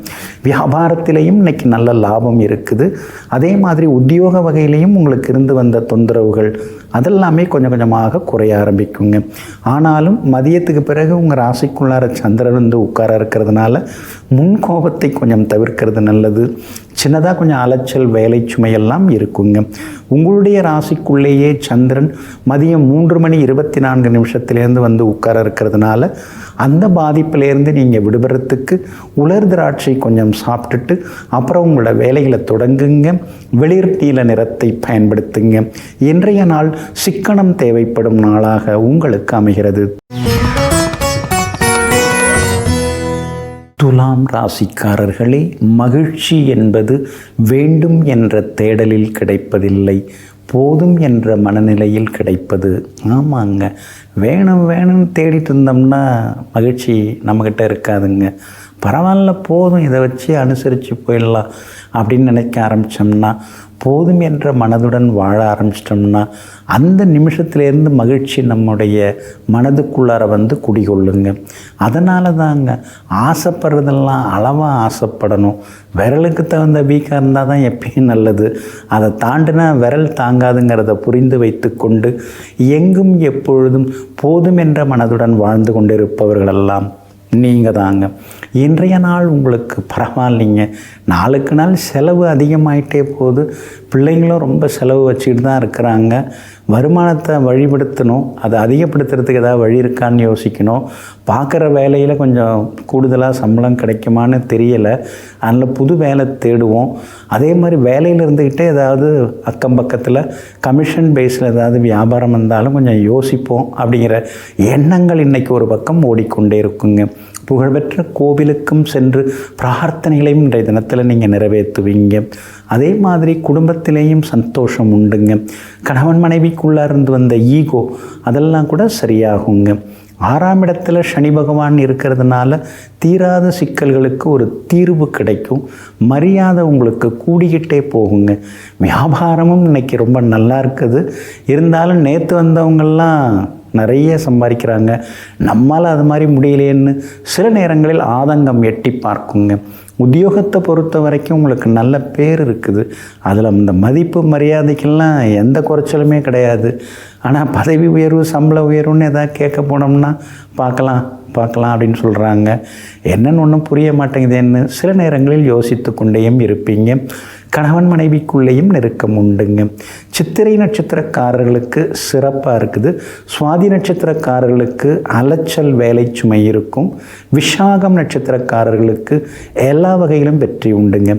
வியாபாரத்திலையும் இன்றைக்கி நல்ல லாபம் இருக்குது. அதே மாதிரி உத்தியோக வகையிலையும் உங்களுக்கு இருந்து வந்த தொந்தரவுகள் அதெல்லாமே கொஞ்சம் கொஞ்சமாக குறைய ஆரம்பிக்குங்க. ஆனாலும் மதியத்துக்கு பிறகு உங்கள் ராசிக்குள்ளார சந்திரன் வந்து உட்கார இருக்கிறதுனால முன்கோபத்தை கொஞ்சம் தவிர்க்கிறது நல்லது. சின்னதாக கொஞ்சம் அலைச்சல் வேலை சுமையெல்லாம் இருக்குங்க. உங்களுடைய ராசிக்குள்ளேயே சந்திரன் மதியம் 3:24 வந்து உட்கார இருக்கிறதுனால அந்த பாதிப்பிலேருந்து நீங்கள் விடுபடுறதுக்கு உலர் திராட்சை கொஞ்சம் சாப்பிட்டுட்டு அப்புறம் உங்களோட வேலைகளை தொடங்குங்க. வெளிர் நீல நிறத்தை பயன்படுத்துங்க. இன்றைய நாள் சிக்கனம் தேவைப்படும் நாளாக உங்களுக்கு அமைகிறது. துலாம் ராசிக்காரர்களே, மகிழ்ச்சி என்பது வேண்டும் என்ற தேடலில் கிடைப்பதில்லை, போதும் என்ற மனநிலையில் கிடைப்பது. ஆமாங்க, வேணும்னு தேடிட்டு இருந்தோம்னா மகிழ்ச்சி நம்மக்கிட்ட இருக்காதுங்க. பரவாயில்ல, போதும், இதை வச்சு அனுசரித்து போயிடலாம் அப்படின்னு நினைக்க ஆரம்பித்தோம்னா, போதும் என்ற மனதுடன் வாழ ஆரம்பிச்சிட்டோம்னா அந்த நிமிஷத்துலேருந்து மகிழ்ச்சி நம்முடைய மனதுக்குள்ளார வந்து குடிகொள்ளுங்க. அதனால தாங்க ஆசைப்படுறதெல்லாம் அளவாக ஆசைப்படணும். விரலுக்கு தகுந்த வீக்காக இருந்தால் தான் எப்பயும் நல்லது. அதை தாண்டினா விரல் தாங்காதுங்கிறத புரிந்து வைத்து கொண்டு எங்கும் எப்பொழுதும் போதும் என்ற மனதுடன் வாழ்ந்து கொண்டிருப்பவர்களெல்லாம் நீங்கள் தாங்க. இன்றைய நாள் உங்களுக்கு பரவாயில்லைங்க. நாளுக்கு நாள் செலவு அதிகமாயிட்டே போகுது. பிள்ளைங்களும் ரொம்ப செலவு வச்சுக்கிட்டு தான் இருக்கிறாங்க. வருமானத்தை வழிபடுத்தணும். அதை அதிகப்படுத்துறதுக்கு ஏதாவது வழி இருக்கான்னு யோசிக்கணும். பார்க்குற வேலையில் கொஞ்சம் கூடுதலாக சம்பளம் கிடைக்குமான்னு தெரியலை. அதில் புது வேலை தேடுவோம். அதே மாதிரி வேலையில் இருந்துக்கிட்டே ஏதாவது அக்கம் பக்கத்தில் கமிஷன் பேஸில் ஏதாவது வியாபாரம் வந்தாலும் கொஞ்சம் யோசிப்போம் அப்படிங்கிற எண்ணங்கள் இன்றைக்கி ஒரு பக்கம் ஓடிக்கொண்டே இருக்குங்க. புகழ்பெற்ற கோவிலுக்கும் சென்று பிரார்த்தனைகளையும் இன்றைய தினத்தில் நீங்கள் நிறைவேற்றுவீங்க. அதே மாதிரி குடும்பத்திலேயும் சந்தோஷம் உண்டுங்க. கணவன் மனைவிக்குள்ளே இருந்து வந்த ஈகோ அதெல்லாம் கூட சரியாகுங்க. 6ஆம் இடத்துல சனி பகவான் இருக்கிறதுனால தீராத சிக்கல்களுக்கு ஒரு தீர்வு கிடைக்கும். மரியாதை உங்களுக்கு கூடிக்கிட்டே போகுங்க. வியாபாரமும் இன்னைக்கு ரொம்ப நல்லா இருக்குது. இருந்தாலும் நேற்று வந்தவங்கெல்லாம் நிறைய சம்பாதிக்கிறாங்க, நம்மளால் அது மாதிரி முடியலையேன்னு சில நேரங்களில் ஆதங்கம் எட்டி பார்க்குங்க. உத்தியோகத்தை பொறுத்த வரைக்கும் உங்களுக்கு நல்ல பேர் இருக்குது. அதில் இந்த மதிப்பு மரியாதைக்கெல்லாம் எந்த குறைச்சலுமே கிடையாது. ஆனால் பதவி உயர்வு சம்பள உயர்வுன்னு எதாவது கேட்க போனோம்னா பார்க்கலாம் அப்படின்னு சொல்கிறாங்க. என்னன்னு ஒன்றும் புரிய மாட்டேங்குதுன்னு சில நேரங்களில் யோசித்து கொண்டேயும் இருப்பீங்க. கணவன் மனைவிக்குள்ளேயும் நெருக்கம் உண்டுங்க. சித்திரை நட்சத்திரக்காரர்களுக்கு சிறப்பாக இருக்குது. சுவாதி நட்சத்திரக்காரர்களுக்கு அலைச்சல் வேலை சுமை இருக்கும். விஷாகம் நட்சத்திரக்காரர்களுக்கு எல்லா வகையிலும் வெற்றி உண்டுங்க.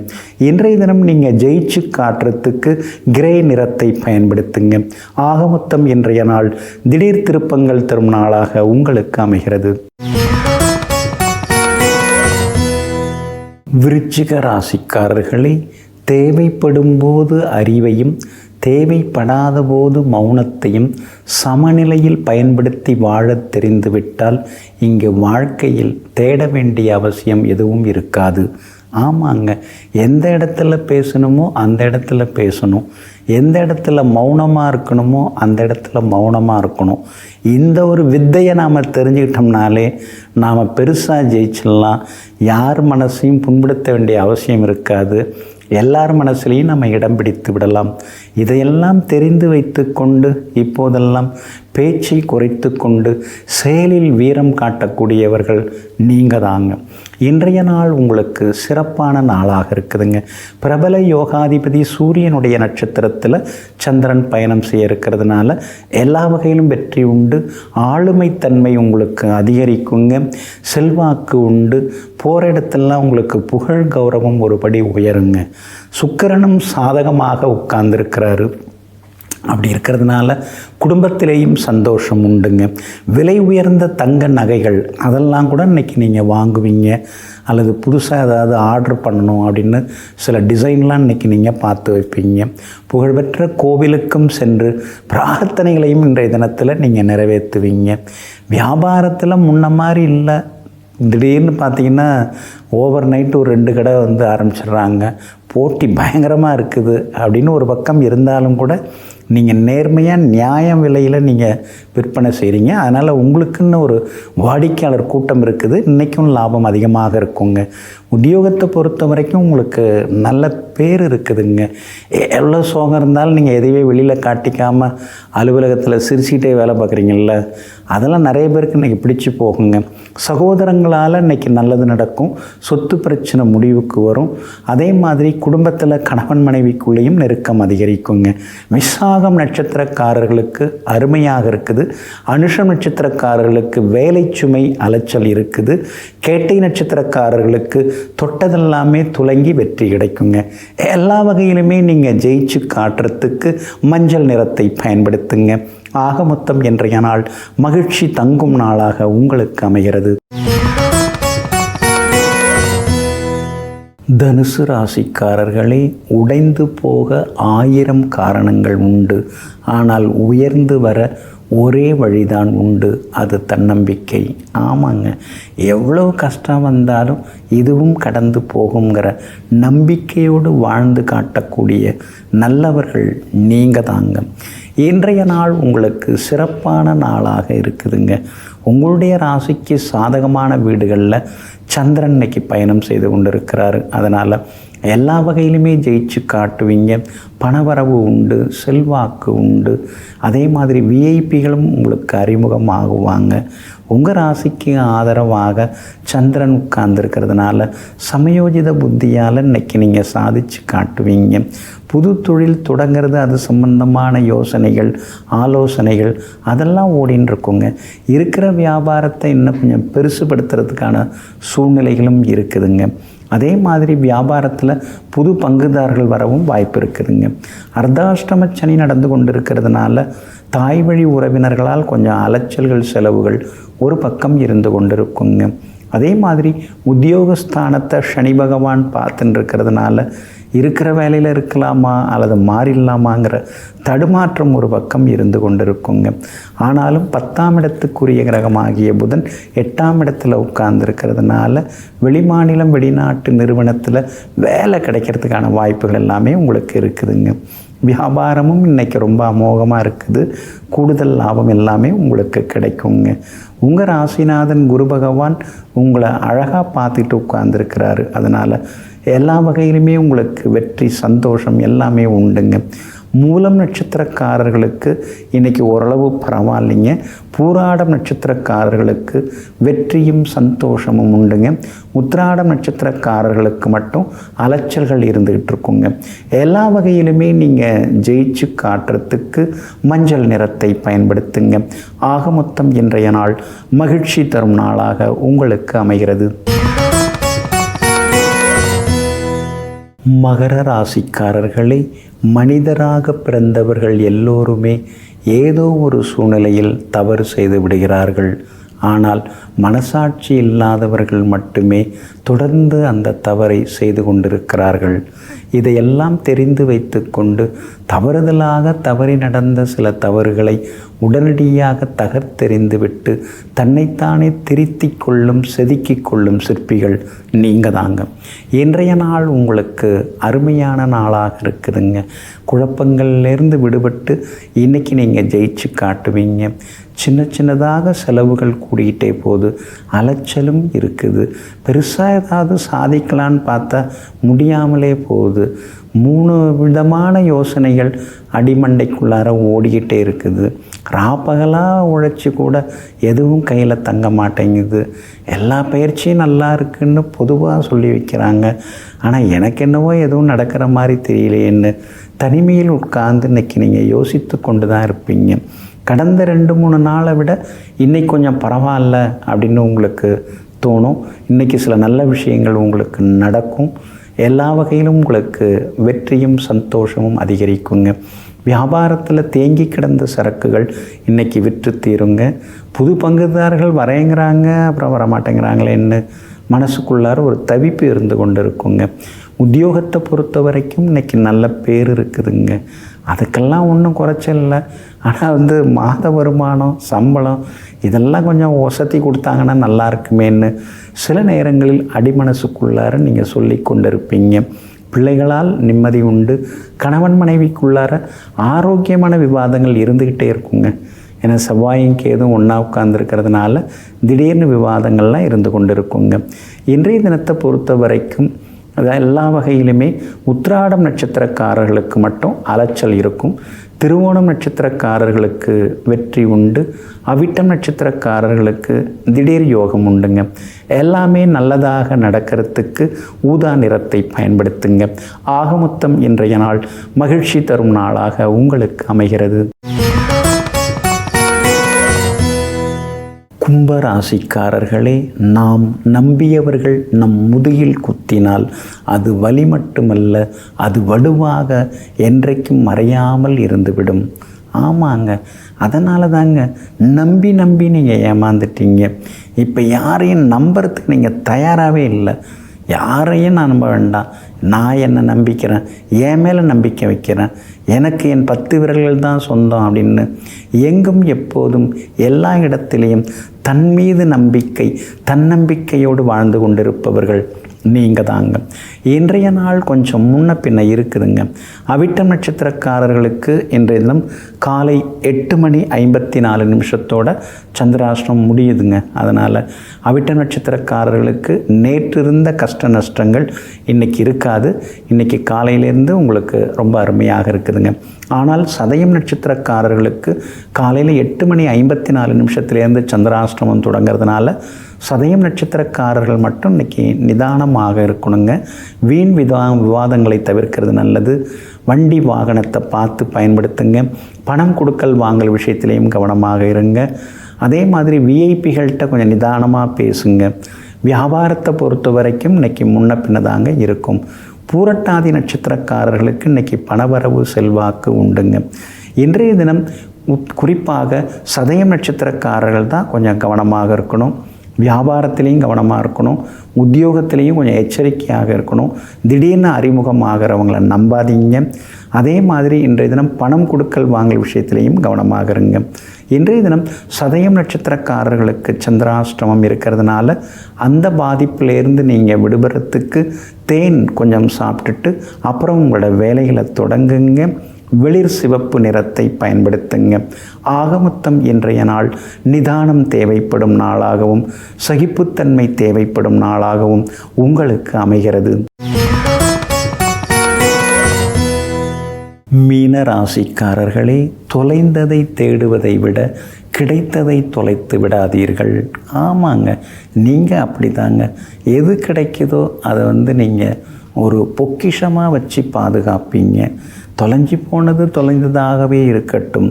இன்றைய தினம் நீங்கள் ஜெயிச்சு காட்டுறதுக்கு கிரே நிறத்தை பயன்படுத்துங்க. ஆக மொத்தம் இன்றைய நாள் திடீர் திருப்பங்கள் தரும் நாளாக உங்களுக்கு அமைகிறது. விருச்சிக ராசிக்காரர்களே, தேவைப்படும் போது அறிவையும் தேவைப்படாத போது மௌனத்தையும் சமநிலையில் பயன்படுத்தி வாழத் தெரிந்துவிட்டால் இங்கு வாழ்க்கையில் தேட வேண்டிய அவசியம் எதுவும் இருக்காது. ஆமாங்க, எந்த இடத்துல பேசணுமோ அந்த இடத்துல பேசணும், எந்த இடத்துல மௌனமாக இருக்கணுமோ அந்த இடத்துல மௌனமாக இருக்கணும். இந்த ஒரு வித்தையை நாம் தெரிஞ்சுக்கிட்டோம்னாலே நாம் பெருசாக ஜெயிச்சிடலாம். யார் மனசையும் புண்படுத்த வேண்டிய அவசியம் இருக்காது. எல்லார் மனசுலையும் நம்ம இடம் பிடித்து விடலாம். இதையெல்லாம் தெரிந்து வைத்து கொண்டு இப்போதெல்லாம் பேச்சை குறைத்து கொண்டு செயலில் வீரம் காட்டக்கூடியவர்கள் நீங்கள் தாங்க. இன்றைய நாள் உங்களுக்கு சிறப்பான நாளாக இருக்குதுங்க. பிரபல யோகாதிபதி சூரியனுடைய நட்சத்திரத்தில் சந்திரன் பயணம் செய்ய இருக்கிறதுனால எல்லா வகையிலும் வெற்றி உண்டு. ஆளுமைத்தன்மை உங்களுக்கு அதிகரிக்குங்க. செல்வாக்கு உண்டு. போகிற இடத்துலலாம் உங்களுக்கு புகழ் கௌரவம் ஒருபடி உயருங்க. சுக்கிரனும் சாதகமாக உட்கார்ந்துருக்கிறாரு. அப்படி இருக்கிறதுனால குடும்பத்திலேயும் சந்தோஷம் உண்டுங்க. விலை உயர்ந்த தங்க நகைகள் அதெல்லாம் கூட இன்றைக்கி நீங்கள் வாங்குவீங்க. அல்லது புதுசாக ஏதாவது ஆர்டர் பண்ணணும் அப்படின்னு சில டிசைன்லாம் இன்றைக்கி நீங்கள் பார்த்து வைப்பீங்க. புகழ்பெற்ற கோவிலுக்கும் சென்று பிரார்த்தனைகளையும் இன்றைய தினத்தில் நீங்கள் நிறைவேற்றுவீங்க. வியாபாரத்தில் முன்ன மாதிரி இல்லை. திடீர்னு பார்த்திங்கன்னா ஓவர் நைட்டு ஒரு 2 கடை ஆரம்பிச்சிடுறாங்க. போட்டி பயங்கரமாக இருக்குது அப்படின்னு ஒரு பக்கம் இருந்தாலும் கூட நீங்கள் நேர்மையாக நியாயம் விலையில் நீங்கள் விற்பனை செய்கிறீங்க. அதனால் உங்களுக்குன்னு ஒரு வாடிக்கையாளர் கூட்டம் இருக்குது. இன்றைக்கும் லாபம் அதிகமாக இருக்குங்க. உத்தியோகத்தை பொறுத்த வரைக்கும் உங்களுக்கு நல்ல பேர் இருக்குதுங்க. எவ்வளோ சோகம் இருந்தாலும் நீங்கள் எதையுமே வெளியில் காட்டிக்காமல் அலுவலகத்தில் சிரிச்சிக்கிட்டே வேலை பார்க்குறீங்கள, அதெல்லாம் நிறைய பேருக்கு இன்றைக்கி பிடிச்சி போகுங்க. சகோதரங்களால் இன்றைக்கி நல்லது நடக்கும். சொத்து பிரச்சனை முடிவுக்கு வரும். அதே மாதிரி குடும்பத்தில் கணவன் மனைவிக்குள்ளேயும் நெருக்கம் அதிகரிக்குங்க. விசாகம் நட்சத்திரக்காரர்களுக்கு அருமையாக இருக்குது. அனுஷம் நட்சத்திரக்காரர்களுக்கு வேலை சுமை அலைச்சல் இருக்குது. கேட்டை நட்சத்திரக்காரர்களுக்கு தொட்டதெல்லாமே துலங்கி வெற்றி கிடைக்குங்க. எல்லா வகையிலுமே நீங்கள் ஜெயிச்சு காட்டுறதுக்கு மஞ்சள் நிறத்தை பயன்படுத்துங்க. ஆக மொத்தம் இன்றைய நாள் மகிழ்ச்சி தங்கும் நாளாக உங்களுக்கு அமைகிறது. தனுசு ராசிக்காரர்களே, உடைந்து போக 1000 காரணங்கள் உண்டு. ஆனால் உயர்ந்து வர ஒரே வழிதான் உண்டு, அது தன்னம்பிக்கை. ஆமாங்க, எவ்வளோ கஷ்டம் வந்தாலும் இதுவும் கடந்து போகுங்கிற நம்பிக்கையோடு வாழ்ந்து காட்டக்கூடிய நல்லவர்கள் நீங்கள் தாங்க. இன்றைய நாள் உங்களுக்கு சிறப்பான நாளாக இருக்குதுங்க. உங்களுடைய ராசிக்கு சாதகமான வீடுகளில் சந்திரன் இன்னைக்கு பயணம் செய்து கொண்டு இருக்கிறாரு. அதனால் எல்லா வகையிலுமே ஜெயிச்சு காட்டுவீங்க. பணவரவு உண்டு, செல்வாக்கு உண்டு. அதே மாதிரி விஐபிகளும் உங்களுக்கு அறிமுகமாகுவாங்க. உங்கள் ராசிக்கு ஆதரவாக சந்திரன் உட்கார்ந்துருக்கிறதுனால சமயோஜித புத்தியால் இன்றைக்கி நீங்கள் சாதித்து காட்டுவீங்க. புது தொழில் தொடங்கிறது, அது சம்பந்தமான யோசனைகள் ஆலோசனைகள் அதெல்லாம் ஓடின்னு இருக்குங்க. இருக்கிற வியாபாரத்தை இன்னும் கொஞ்சம் பெருசுபடுத்துறதுக்கான சூழ்நிலைகளும் இருக்குதுங்க. அதே மாதிரி வியாபாரத்தில் புது பங்குதாரர்கள் வரவும் வாய்ப்பு இருக்குதுங்க. அர்த்தாஷ்டம சனி நடந்து கொண்டு இருக்கிறதுனால தாய் வழி உறவினர்களால் கொஞ்சம் அலைச்சல்கள் செலவுகள் ஒரு பக்கம் இருந்து கொண்டு இருக்குங்க. அதே மாதிரி உத்தியோகஸ்தானத்தை சனி பகவான் பார்த்துட்டு இருக்கிறதுனால இருக்கிற வேலையில் இருக்கலாமா அல்லது மாறிடலாமாங்கிற தடுமாற்றம் ஒரு பக்கம் இருந்து கொண்டிருக்குங்க. ஆனாலும் 10ஆம் இடத்துக்குரிய கிரகமாகிய புதன் 8ஆம் இடத்துல உட்கார்ந்துருக்கிறதுனால வெளிமாநிலம் வெளிநாட்டு நிறுவனத்தில் வேலை கிடைக்கிறதுக்கான வாய்ப்புகள் எல்லாமே உங்களுக்கு இருக்குதுங்க. வியாபாரமும் இன்றைக்கி ரொம்ப அமோகமாக இருக்குது. கூடுதல் லாபம் எல்லாமே உங்களுக்கு கிடைக்குங்க. உங்கள் ராசிநாதன் குரு பகவான் உங்களை அழகாக பார்த்துட்டு உட்கார்ந்துருக்கிறாரு. அதனால் எல்லா வகையிலுமே உங்களுக்கு வெற்றி சந்தோஷம் எல்லாமே உண்டுங்க. மூலம் நட்சத்திரக்காரர்களுக்கு இன்றைக்கி ஓரளவு பரவாயில்லைங்க. பூராடம் நட்சத்திரக்காரர்களுக்கு வெற்றியும் சந்தோஷமும் உண்டுங்க. உத்திராடம் நட்சத்திரக்காரர்களுக்கு மட்டும் அலைச்சல்கள் இருந்துக்கிட்டு இருக்குங்க. எல்லா வகையிலுமே நீங்கள் ஜெயிச்சு காட்டுறதுக்கு மஞ்சள் நிறத்தை பயன்படுத்துங்க. ஆக மொத்தம் இன்றைய நாள் மகிழ்ச்சி தரும் நாளாக உங்களுக்கு அமைகிறது. மகர ராசிக்காரர்களே, மனிதராக பிறந்தவர்கள் எல்லோருமே ஏதோ ஒரு சூழ்நிலையில் தவறு செய்து விடுகிறார்கள். ஆனால் மனசாட்சி இல்லாதவர்கள் மட்டுமே தொடர்ந்து அந்த தவறை செய்து கொண்டிருக்கிறார்கள். இதையெல்லாம் தெரிந்து வைத்து கொண்டு தவறுதலாக தவறி நடந்த சில தவறுகளை உடனடியாக தகர்த்தெறிந்துவிட்டு தன்னைத்தானே திருத்தி கொள்ளும் செதுக்கிக் கொள்ளும் சிற்பிகள் நீங்கள் தாங்க. இன்றைய நாள் உங்களுக்கு அருமையான நாளாக இருக்குதுங்க. குழப்பங்கள்லேருந்து விடுபட்டு இன்றைக்கி நீங்கள் ஜெயிச்சு காட்டுவீங்க. சின்ன சின்னதாக செலவுகள் கூடிக்கிட்டே போகுது, அலைச்சலும் இருக்குது. பெருசாக ஏதாவது சாதிக்கலான்னு பார்த்தா முடியாமலே போகுது. 3 விதமான யோசனைகள் அடிமண்டைக்குள்ளார ஓடிக்கிட்டே இருக்குது. ராப்பகலாக உழைச்சி கூட எதுவும் கையில் தங்க மாட்டேங்குது. எல்லா பயிற்சியும் நல்லா இருக்குன்னு பொதுவாக சொல்லி வைக்கிறாங்க. ஆனால் எனக்கு என்னவோ எதுவும் நடக்கிற மாதிரி தெரியலையேன்னு தனிமையில் உட்கார்ந்து இன்றைக்கி நீங்கள் யோசித்து கொண்டு தான் இருப்பீங்க. கடந்த 2-3 நாளை விட இன்றைக்கி கொஞ்சம் பரவாயில்ல அப்படின்னு உங்களுக்கு தோணும். இன்றைக்கி சில நல்ல விஷயங்கள் உங்களுக்கு நடக்கும். எல்லா வகையிலும் உங்களுக்கு வெற்றியும் சந்தோஷமும் அதிகரிக்குங்க. வியாபாரத்தில் தேங்கி கிடந்த சரக்குகள் இன்றைக்கி விற்று தீருங்க. புது பங்குதாரர்கள் வரேங்கிறாங்க, அப்புறம் வரமாட்டேங்கிறாங்களேன்னு மனசுக்குள்ளார ஒரு தவிப்பு இருந்து கொண்டு இருக்குங்க. உத்தியோகத்தை பொறுத்த வரைக்கும் இன்றைக்கி நல்ல பேர் இருக்குதுங்க. அதுக்கெல்லாம் ஒன்றும் குறைச்சல் இல்லை. ஆனால் மாத வருமானம் சம்பளம் இதெல்லாம் கொஞ்சம் வசதி கொடுத்தாங்கன்னா நல்லா இருக்குமேன்னு சில நேரங்களில் அடிமனசுக்குள்ளார நீங்கள் சொல்லி கொண்டிருப்பீங்க. பிள்ளைகளால் நிம்மதி உண்டு. கணவன் மனைவிக்குள்ளார ஆரோக்கியமான விவாதங்கள் இருந்துக்கிட்டே இருக்குங்க. ஏன்னா செவ்வாயும் கேதும் ஒன்றா உட்கார்ந்துருக்கிறதுனால திடீர்னு விவாதங்கள்லாம் இருந்து கொண்டு இருக்குங்க. இன்றைய தினத்தை பொறுத்த வரைக்கும் எல்லா வகையிலுமே உத்திராடம் நட்சத்திரக்காரர்களுக்கு மட்டும் அலைச்சல் இருக்கும். திருவோணம் நட்சத்திரக்காரர்களுக்கு வெற்றி உண்டு. அவிட்டம் நட்சத்திரக்காரர்களுக்கு திடீர் யோகம் உண்டுங்க. எல்லாமே நல்லதாக நடக்கிறதுக்கு ஊதா நிறத்தை பயன்படுத்துங்க. ஆக மொத்தம் இன்றைய நாள் மகிழ்ச்சி தரும் நாளாக உங்களுக்கு அமைகிறது. கும்பராசிக்காரர்களே, நாம் நம்பியவர்கள் நம் முதுகில் குத்தினால் அது வலி மட்டுமல்ல, அது வலுவாக என்றைக்கும் மறையாமல் இருந்துவிடும். ஆமாங்க, அதனால தாங்க நம்பி நீங்கள் ஏமாந்துட்டீங்க. இப்போ யாரையும் நம்புறதுக்கு நீங்கள் தயாராகவே இல்லை. யாரையும் நான் நம்ப வேண்டாம், நான் என்னை நம்பிக்கிறேன், என் மேலே நம்பிக்கை வைக்கிறேன், எனக்கு என் 10 விரல்கள் தான் சொந்தம் அப்படின்னு எங்கும் எப்போதும் எல்லா இடத்திலையும் தன் மீது நம்பிக்கை தன்னம்பிக்கையோடு வாழ்ந்து கொண்டிருப்பவர்கள் நீங்கள் தாங்க. இன்றைய நாள் கொஞ்சம் முன்ன பின்ன இருக்குதுங்க. அவிட்டம் நட்சத்திரக்காரர்களுக்கு இன்றைய தினம் காலை 8:54 சந்திராஷ்டிரம் முடியுதுங்க. அதனால் அவிட்டம் நட்சத்திரக்காரர்களுக்கு நேற்று இருந்த கஷ்ட நஷ்டங்கள் இன்றைக்கி இருக்காது. இன்றைக்கி காலையிலேருந்து உங்களுக்கு ரொம்ப அருமையாக இருக்குதுங்க. ஆனால் சதயம் நட்சத்திரக்காரர்களுக்கு காலையில் 8:54 சந்திராஷ்டிரமம் தொடங்கிறதுனால சதயம் நட்சத்திரக்காரர்கள் மட்டும் இன்றைக்கி நிதானமாக இருக்கணுங்க. வீண் விவாதங்களை தவிர்க்கிறது நல்லது. வண்டி வாகனத்தை பார்த்து பயன்படுத்துங்க. பணம் கொடுக்கல் வாங்கல் விஷயத்திலையும் கவனமாக இருங்க. அதே மாதிரி விஐபிகள்கிட்ட கொஞ்சம் நிதானமாக பேசுங்க. வியாபாரத்தை பொறுத்த வரைக்கும் இன்றைக்கி முன்ன பின்னதாங்க இருக்கும். பூரட்டாதி நட்சத்திரக்காரர்களுக்கு இன்றைக்கி பணவரவு செல்வாக்கு உண்டுங்க. இன்றைய தினம் குறிப்பாக சதயம் நட்சத்திரக்காரர்கள் தான் கொஞ்சம் கவனமாக இருக்கணும். வியாபாரத்திலையும் கவனமாக இருக்கணும், உத்தியோகத்திலையும் கொஞ்சம் எச்சரிக்கையாக இருக்கணும். திடீர்னு அறிமுகமாகிறவங்களை நம்பாதீங்க. அதே மாதிரி இன்றைய தினம் பணம் கொடுக்கல் வாங்கல் விஷயத்திலையும் கவனமாக இருங்க. இன்றைய தினம் சதயம் நட்சத்திரக்காரர்களுக்கு சந்திராஷ்டமம் இருக்கிறதுனால அந்த பாதிப்பிலேருந்து நீங்கள் விடுபடுறதுக்கு தேன் கொஞ்சம் சாப்பிட்டுட்டு அப்புறம் உங்களோட வேலைகளை தொடங்குங்க. வெளிர் சிவப்பு நிறத்தை பயன்படுத்துங்க. ஆகமொத்தம் இன்றைய நாள் நிதானம் தேவைப்படும் நாளாகவும் சகிப்புத்தன்மை தேவைப்படும் நாளாகவும் உங்களுக்கு அமைகிறது. மீன ராசிக்காரர்களே, தொலைந்ததை தேடுவதை விட கிடைத்ததை தொலைத்து விடாதீர்கள். ஆமாங்க, நீங்கள் அப்படி தாங்க. எது கிடைக்குதோ அதை நீங்கள் ஒரு பொக்கிஷமாக வச்சு பாதுகாப்பீங்க. தொலைஞ்சி போனது தொலைந்ததாகவே இருக்கட்டும்,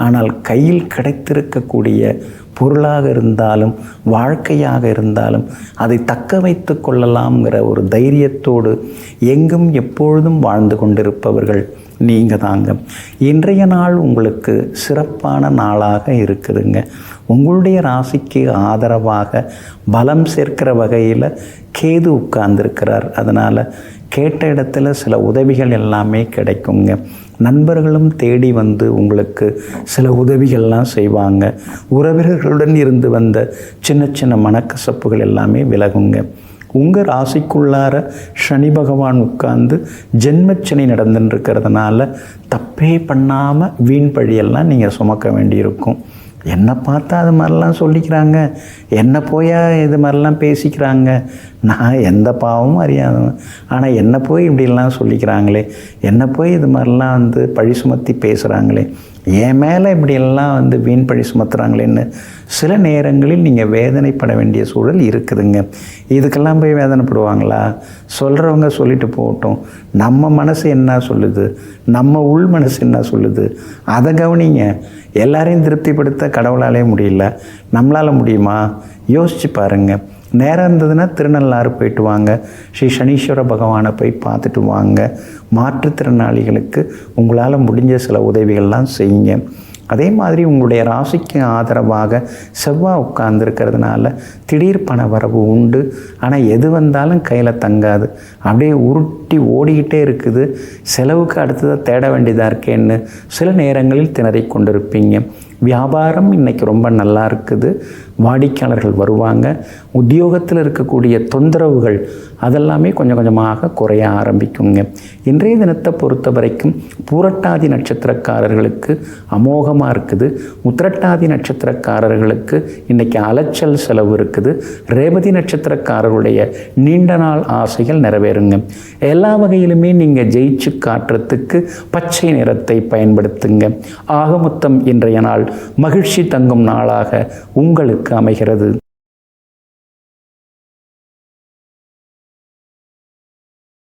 ஆனால் கையில் கிடைத்திருக்கக்கூடிய பொருளாக இருந்தாலும் வாழ்க்கையாக இருந்தாலும் அதை தக்க வைத்து கொள்ளலாம்ங்கிற ஒரு தைரியத்தோடு எங்கும் எப்பொழுதும் வாழ்ந்து கொண்டிருப்பவர்கள் நீங்கள் தாங்க. இன்றைய நாள் உங்களுக்கு சிறப்பான நாளாக இருக்குதுங்க. உங்களுடைய ராசிக்கு ஆதரவாக பலம் சேர்க்கிற வகையில் கேது உட்கார்ந்துருக்கிறார். அதனால் கேட்ட இடத்துல சில உதவிகள் எல்லாமே கிடைக்குங்க. நண்பர்களும் தேடி வந்து உங்களுக்கு சில உதவிகள்லாம் செய்வாங்க. உறவினர்களுடன் இருந்து வந்த சின்ன சின்ன மனக்கசப்புகள் எல்லாமே விலகுங்க. உங்கள் ராசிக்குள்ளார சனி பகவான் உட்கார்ந்து ஜென்மச்சனி நடந்துட்டுருக்கிறதுனால தப்பே பண்ணாமல் வீண் பழியெல்லாம் நீங்கள் சுமக்க வேண்டியிருக்கும். என்னை பார்த்தா அது மாதிரிலாம் சொல்லிக்கிறாங்க, என்னை போயா இது மாதிரிலாம் பேசிக்கிறாங்க, நான் எந்த பாவமும் அறியாதவன், ஆனால் என்னை போய் இப்படிலாம் சொல்லிக்கிறாங்களே, என்னை போய் இது மாதிரிலாம் பழி சுமத்தி பேசுகிறாங்களே, என் மேலே இப்படியெல்லாம் வீண் பழி சுமத்துறாங்களேன்னு சில நேரங்களில் நீங்கள் வேதனைப்பட வேண்டிய சூழல் இருக்குதுங்க. இதுக்கெல்லாம் போய் வேதனைப்படுவாங்களா? சொல்கிறவங்க சொல்லிட்டு போகட்டும். நம்ம மனசு என்ன சொல்லுது, நம்ம உள் மனசு என்ன சொல்லுது, அதை கவனிங்க. எல்லாரையும் திருப்திப்படுத்த கடவுளாலே முடியல, நம்மளால் முடியுமா? யோசிச்சு பாருங்கள். நேரம் இருந்ததுன்னா திருநள்ளாறு போயிட்டு வாங்க, ஸ்ரீ சனீஸ்வர பகவானை போய் பார்த்துட்டு வாங்க. மாற்றுத்திறனாளிகளுக்கு உங்களால் முடிஞ்ச சில உதவிகள்லாம் செய்யுங்க. அதே மாதிரி உங்களுடைய ராசிக்கு ஆதரவாக செவ்வாய் உட்கார்ந்துருக்கிறதுனால திடீர் பண வரவு உண்டு. ஆனால் எது வந்தாலும் கையில் தங்காது, அப்படியே உருட்டி ஓடிக்கிட்டே இருக்குது. செலவுக்கு அடுத்ததாக தேட வேண்டியதாக இருக்கேன்னு சில நேரங்களில் திணறி கொண்டிருப்பீங்க. வியாபாரம் இன்றைக்கி ரொம்ப நல்லா இருக்குது, வாடிக்கையாளர்கள் வருவாங்க. உத்தியோகத்தில் இருக்கக்கூடிய தொந்தரவுகள் அதெல்லாமே கொஞ்சம் கொஞ்சமாக குறைய ஆரம்பிக்குங்க. இன்றைய தினத்தை பொறுத்த வரைக்கும் பூரட்டாதி நட்சத்திரக்காரர்களுக்கு அமோகமாக இருக்குது. உத்திரட்டாதி நட்சத்திரக்காரர்களுக்கு இன்றைக்கி அலைச்சல் செலவு இருக்குது. ரேவதி நட்சத்திரக்காரர்களுடைய நீண்ட நாள் ஆசைகள் நிறைவேறுங்க. எல்லா வகையிலுமே நீங்கள் ஜெயிச்சு காட்டுறதுக்கு பச்சை நிறத்தை பயன்படுத்துங்க. ஆக மொத்தம் இன்றைய நாள் மகிழ்ச்சி தங்கும் நாளாக உங்களுக்கு அமைகிறது.